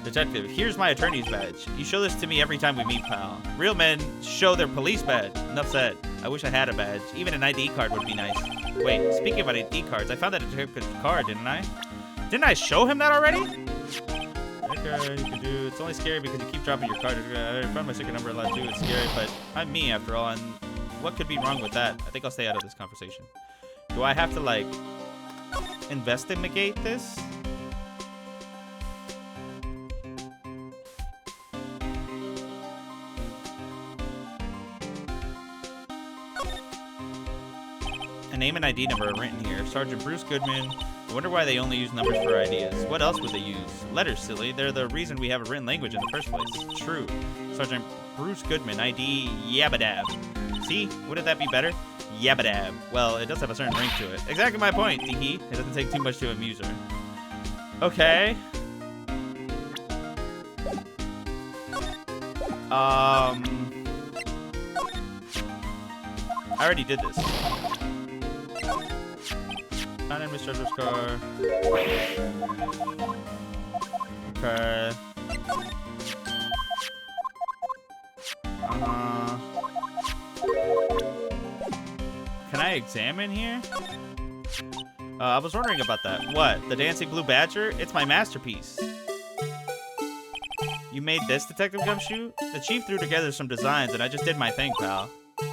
Detective, here's my attorney's badge. You show this to me every time we meet, pal. Real men show their police badge. Enough said. I wish I had a badge. Even an ID card would be nice. Wait, speaking of ID cards, I found that detective's card, didn't I? Didn't I show him that already? Okay, you can do. It's only scary because you keep dropping your card. I found my secret number a lot too. It's scary, but I'm me after all, and what could be wrong with that? I think I'll stay out of this conversation. Do I have to, like, investigate this? A name and ID number are written here. Sergeant Bruce Goodman. I wonder why they only use numbers for ideas. What else would they use? Letters, silly. They're the reason we have a written language in the first place. True. Sergeant Bruce Goodman. ID Yabadab. See? Wouldn't that be better? Yabadab. Well, it does have a certain ring to it. Exactly my point, teehee. It doesn't take too much to amuse her. Okay. I already did this. Found in Mr. Edwards' car. Okay. Can I examine here? I was wondering about that. What? The Dancing Blue Badger? It's my masterpiece. You made this, Detective Gumshoe? The chief threw together some designs and I just did my thing, pal.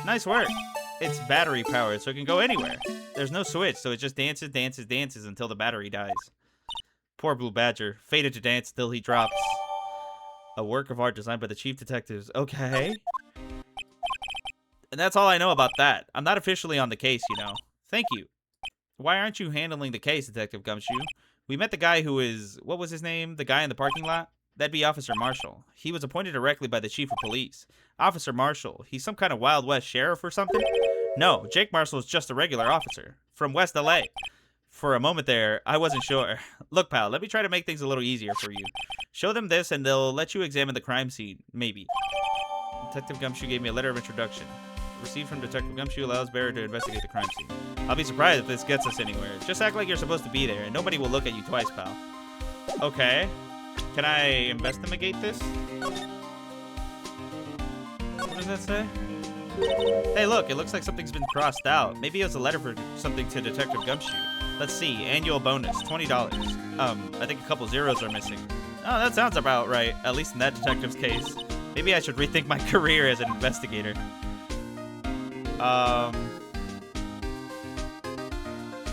Nice work. It's battery powered, so it can go anywhere. There's no switch, so it just dances, dances, dances until the battery dies. Poor Blue Badger, fated to dance till he drops. A work of art designed by the chief detectives. Okay. And that's all I know about that. I'm not officially on the case, you know. Thank you. Why aren't you handling the case, Detective Gumshoe? We met the guy who is... What was his name? The guy in the parking lot? That'd be Officer Marshall. He was appointed directly by the chief of police. Officer Marshall. He's some kind of Wild West sheriff or something? No, Jake Marshall is just a regular officer. From West LA. For a moment there, I wasn't sure. Look, pal, let me try to make things a little easier for you. Show them this and they'll let you examine the crime scene. Maybe. Detective Gumshoe gave me a letter of introduction. Received from Detective Gumshoe allows bearer to investigate the crime scene. I'll be surprised if this gets us anywhere. Just act like you're supposed to be there and nobody will look at you twice, pal. Okay. Can I investigate this? What does that say? Hey, look, it looks like something's been crossed out. Maybe it was a letter for something to Detective Gumshoe. Let's see, annual bonus, $20. I think a couple zeros are missing. Oh, that sounds about right, at least in that detective's case. Maybe I should rethink my career as an investigator. I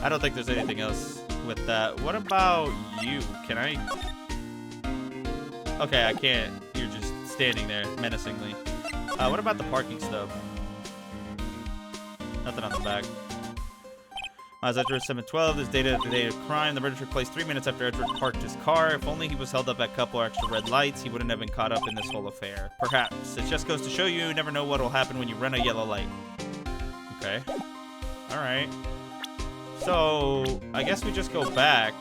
don't think there's anything else with that. What about you? Can I... Okay, I can't. You're just standing there menacingly. What about the parking stub? Nothing on the back. As Edward 712, this data the day of crime. The murder took place 3 minutes after Edward parked his car. If only he was held up at a couple extra red lights, he wouldn't have been caught up in this whole affair. Perhaps. It just goes to show you never know what will happen when you run a yellow light. Okay. Alright. So, I guess we just go back.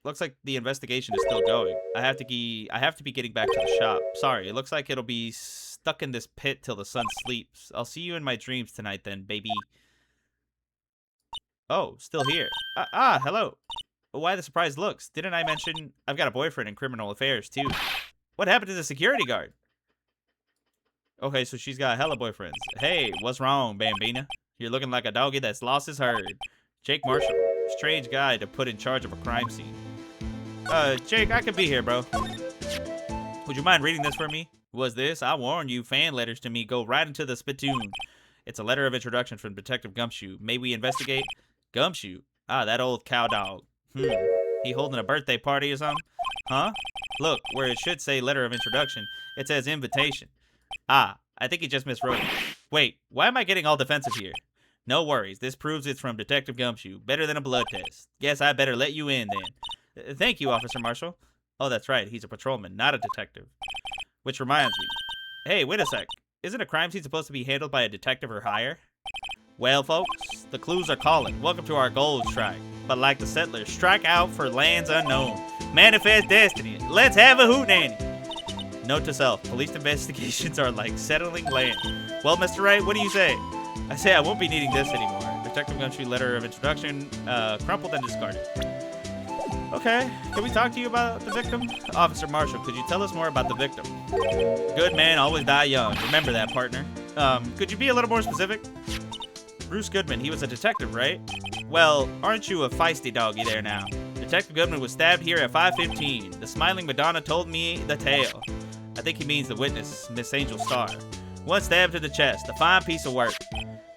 Looks like the investigation is still going. I have to be getting back to the shop. Sorry, it looks like it'll be stuck in this pit till the sun sleeps. I'll see you in my dreams tonight then, baby. Oh, still here. Hello. Why the surprised looks? Didn't I mention I've got a boyfriend in criminal affairs too? What happened to the security guard? Okay, so she's got hella boyfriends. Hey, what's wrong, Bambina? You're looking like a doggy that's lost his herd. Jake Marshall. Strange guy to put in charge of a crime scene. Jake, I could be here, bro. Would you mind reading this for me? Was this? I warn you, fan letters to me go right into the spittoon. It's a letter of introduction from Detective Gumshoe. May we investigate? Gumshoe? Ah, that old cow dog. He holding a birthday party or something? Huh? Look, where it should say letter of introduction, it says invitation. Ah, I think he just miswrote it. Wait, why am I getting all defensive here? No worries, this proves it's from Detective Gumshoe. Better than a blood test. Guess I better let you in then. Thank you, Officer Marshall. Oh, that's right, he's a patrolman, not a detective. Which reminds me. Hey, wait a sec. Isn't a crime scene supposed to be handled by a detective or higher? Well, folks, the clues are calling. Welcome to our gold strike. But like the settlers, strike out for lands unknown. Manifest destiny. Let's have a hootenanny. Note to self, police investigations are like settling land. Well, Mr. Wright, what do you say? I say I won't be needing this anymore. Detective Gumshoe letter of introduction, crumpled and discarded. Okay, can we talk to you about the victim? Officer Marshall, could you tell us more about the victim? Good men always die young. Remember that, partner. Could you be a little more specific? Bruce Goodman, he was a detective, right? Well, aren't you a feisty doggy there now? Detective Goodman was stabbed here at 5:15. The smiling Madonna told me the tale. I think he means the witness, Miss Angel Starr. One stab to the chest, a fine piece of work.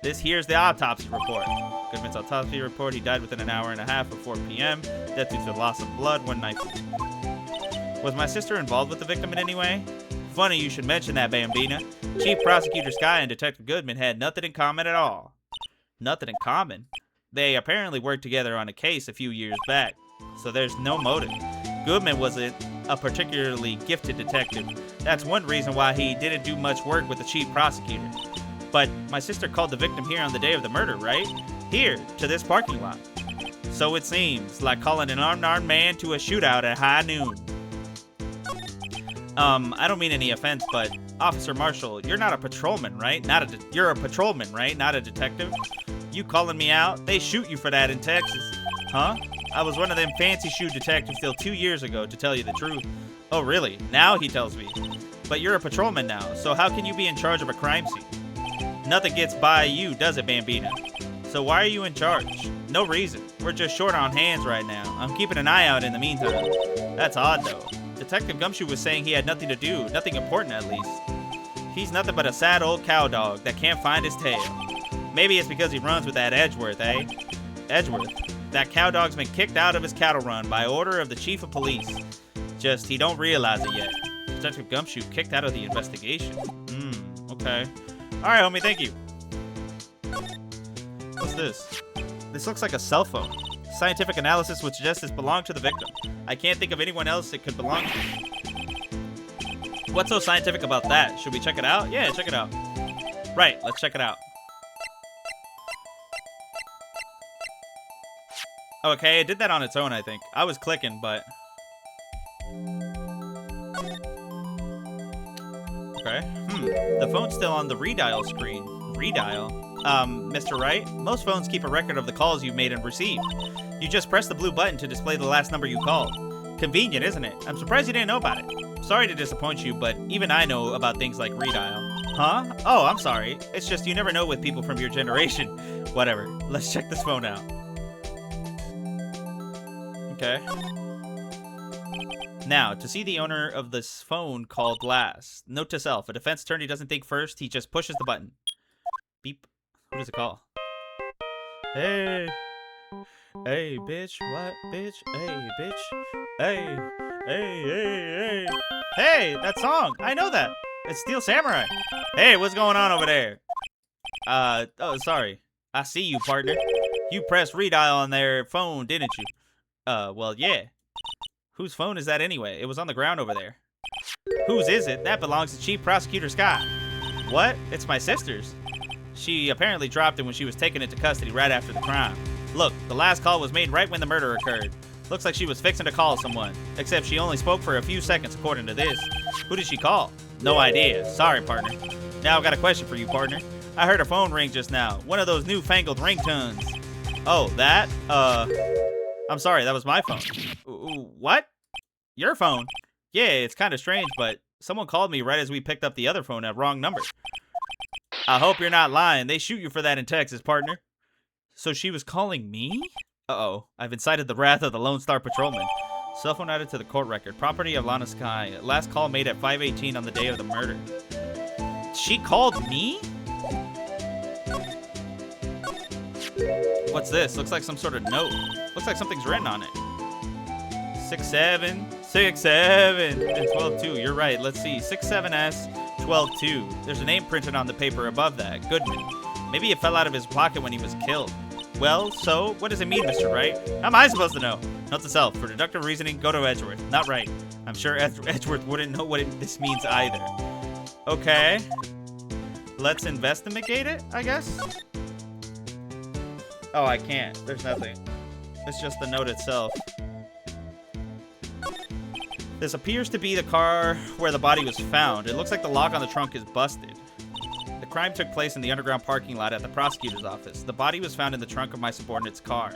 This here's the autopsy report. Goodman's autopsy report, he died within an hour and a half of 4 p.m. Death due to loss of blood, one knife wound. Was my sister involved with the victim in any way? Funny you should mention that, Bambina. Chief Prosecutor Sky and Detective Goodman had nothing in common at all. Nothing in common? They apparently worked together on a case a few years back, so there's no motive. Goodman wasn't a particularly gifted detective. That's one reason why he didn't do much work with the chief prosecutor. But my sister called the victim here on the day of the murder, right? Here, to this parking lot. So it seems, like calling an unarmed man to a shootout at high noon. I don't mean any offense, but Officer Marshall, you're not a patrolman, right? You're a patrolman, right? Not a detective? You calling me out? They shoot you for that in Texas. Huh? I was one of them fancy shoe detectives till 2 years ago, to tell you the truth. Oh, really? Now he tells me. But you're a patrolman now, so how can you be in charge of a crime scene? Nothing gets by you, does it, Bambina? So why are you in charge? No reason. We're just short on hands right now. I'm keeping an eye out in the meantime. That's odd, though. Detective Gumshoe was saying he had nothing to do, nothing important at least. He's nothing but a sad old cow dog that can't find his tail. Maybe it's because he runs with that Edgeworth, eh? Edgeworth? That cow dog's been kicked out of his cattle run by order of the chief of police. Just, he don't realize it yet. Detective Gumshoe kicked out of the investigation. Okay. Alright, homie, thank you. What's this? This looks like a cell phone. Scientific analysis would suggest this belonged to the victim. I can't think of anyone else it could belong to. What's so scientific about that? Should we check it out? Yeah, check it out. Right, let's check it out. Okay, it did that on its own, I think. I was clicking, but... Okay. The phone's still on the redial screen. Redial? Mr. Wright, most phones keep a record of the calls you've made and received. You just press the blue button to display the last number you called. Convenient, isn't it? I'm surprised you didn't know about it. Sorry to disappoint you, but even I know about things like redial. Huh? Oh, I'm sorry. It's just you never know with people from your generation. Whatever. Let's check this phone out. Okay. Now, to see the owner of this phone called Glass. Note to self, a defense attorney doesn't think first, he just pushes the button. Beep. What does it call? Hey. Hey, bitch. What, bitch? Hey, bitch. Hey. Hey, hey, hey. Hey, that song. I know that. It's Steel Samurai. Hey, what's going on over there? Oh, sorry. I see you, partner. You pressed redial on their phone, didn't you? Well, yeah. Whose phone is that anyway? It was on the ground over there. Whose is it? That belongs to Chief Prosecutor Scott. What? It's my sister's. She apparently dropped it when she was taken into custody right after the crime. Look, the last call was made right when the murder occurred. Looks like she was fixing to call someone. Except she only spoke for a few seconds according to this. Who did she call? No idea. Sorry, partner. Now I've got a question for you, partner. I heard a phone ring just now. One of those newfangled ringtones. Oh, that? I'm sorry, that was my phone. What? Your phone? Yeah, it's kind of strange, but someone called me right as we picked up the other phone at wrong number. I hope you're not lying. They shoot you for that in Texas, partner. So she was calling me? Uh-oh. I've incited the wrath of the Lone Star Patrolman. Cell phone added to the court record. Property of Lana Sky. Last call made at 5:18 on the day of the murder. She called me? What's this? Looks like some sort of note. Looks like something's written on it. 6767 and 122. You're right. Let's see. 67S 122. There's a name printed on the paper above that. Goodman. Maybe it fell out of his pocket when he was killed. Well, so what does it mean, Mr. Wright? How am I supposed to know? Note to self. For deductive reasoning, go to Edgeworth. Not Wright. I'm sure Edgeworth wouldn't know what this means either. Okay. Let's investigate it, I guess. Oh, I can't. There's nothing. It's just the note itself. This appears to be the car where the body was found. It looks like the lock on the trunk is busted. The crime took place in the underground parking lot at the prosecutor's office. The body was found in the trunk of my subordinate's car.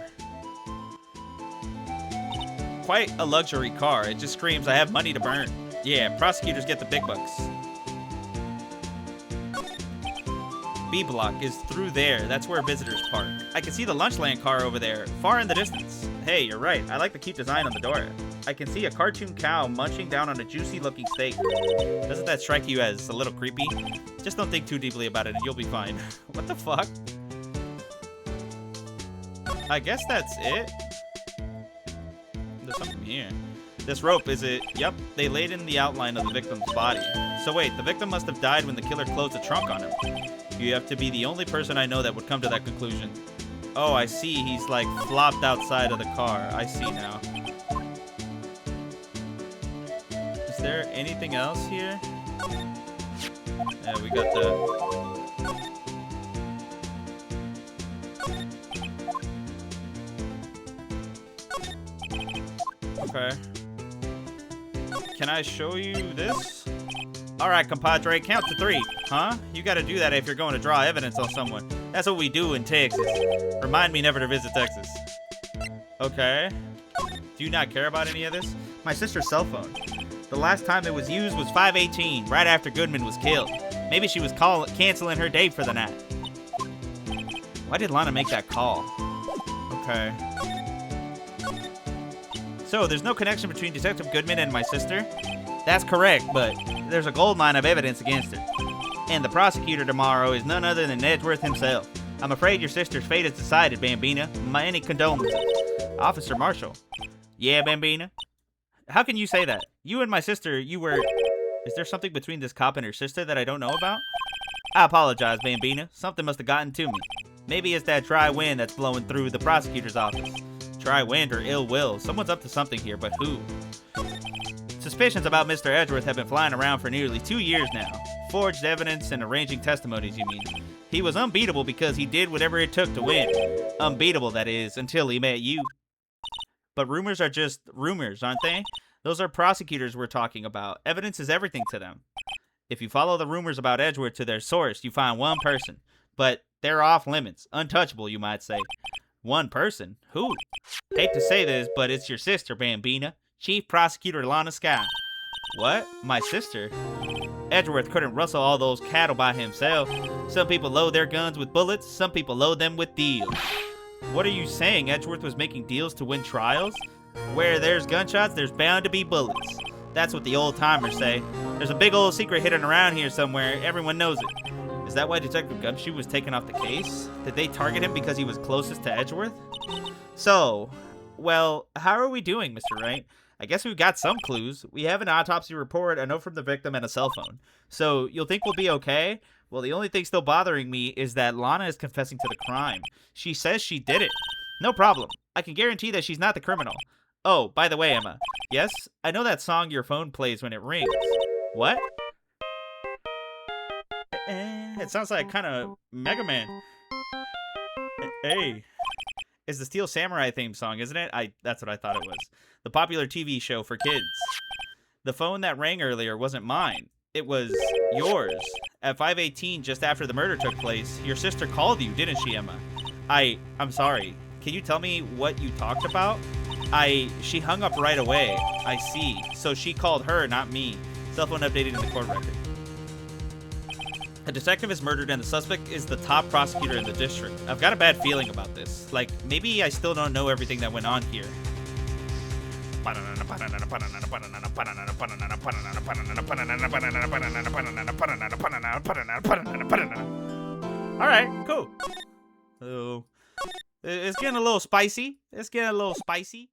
Quite a luxury car. It just screams, I have money to burn. Yeah, prosecutors get the big bucks. B block is through there. That's where visitors park. I can see the Lunchland car over there, far in the distance. Hey, you're right. I like the cute design on the door. I can see a cartoon cow munching down on a juicy-looking steak. Doesn't that strike you as a little creepy? Just don't think too deeply about it and you'll be fine. What the fuck? I guess that's it. There's something here. This rope, is it? Yep, they laid in the outline of the victim's body. So wait, the victim must have died when the killer closed the trunk on him. You have to be the only person I know that would come to that conclusion. Oh, I see. He's like flopped outside of the car. I see now. Is there anything else here? Yeah, we got the... Okay. Can I show you this? Alright, compadre, count to 3. Huh? You gotta do that if you're going to draw evidence on someone. That's what we do in Texas. Remind me never to visit Texas. Okay. Do you not care about any of this? My sister's cell phone. The last time it was used was 5:18, right after Goodman was killed. Maybe she was canceling her date for the night. Why did Lana make that call? Okay. So, there's no connection between Detective Goodman and my sister? That's correct, but there's a goldmine of evidence against her. And the prosecutor tomorrow is none other than Edgeworth himself. I'm afraid your sister's fate is decided, Bambina. Many condolences. Officer Marshall. Yeah, Bambina? How can you say that? You and my sister, you were... Is there something between this cop and her sister that I don't know about? I apologize, Bambina. Something must have gotten to me. Maybe it's that dry wind that's blowing through the prosecutor's office. Dry wind or ill will. Someone's up to something here, but who? Suspicions about Mr. Edgeworth have been flying around for nearly 2 years now. Forged evidence and arranging testimonies, you mean. He was unbeatable because he did whatever it took to win. Unbeatable, that is, until he met you. But rumors are just rumors, aren't they? Those are prosecutors we're talking about. Evidence is everything to them. If you follow the rumors about Edgeworth to their source, you find one person. But they're off limits. Untouchable, you might say. One person? Who? Hate to say this, but it's your sister, Bambina. Chief Prosecutor Lana Sky. What? My sister? Edgeworth couldn't rustle all those cattle by himself. Some people load their guns with bullets, some people load them with deals. What are you saying? Edgeworth was making deals to win trials? Where there's gunshots, there's bound to be bullets. That's what the old-timers say. There's a big old secret hidden around here somewhere. Everyone knows it. Is that why Detective Gumshoe was taken off the case? Did they target him because he was closest to Edgeworth? So, well, how are we doing, Mr. Wright? I guess we've got some clues. We have an autopsy report, a note from the victim, and a cell phone. So, you'll think we'll be okay? Well, the only thing still bothering me is that Lana is confessing to the crime. She says she did it. No problem. I can guarantee that she's not the criminal. Oh, by the way, Emma. Yes? I know that song your phone plays when it rings. What? It sounds like kind of Mega Man. Hey. It's the Steel Samurai theme song, isn't it? That's what I thought it was. The popular TV show for kids. The phone that rang earlier wasn't mine. It was yours. At 5:18, just after the murder took place, your sister called you, didn't she, Emma? I'm sorry. Can you tell me what you talked about? She hung up right away. I see. So she called her, not me. Cell phone updated in the court record. A detective is murdered and the suspect is the top prosecutor in the district. I've got a bad feeling about this. Like, maybe I still don't know everything that went on here. Alright, cool. So, it's getting a little spicy. It's getting a little spicy.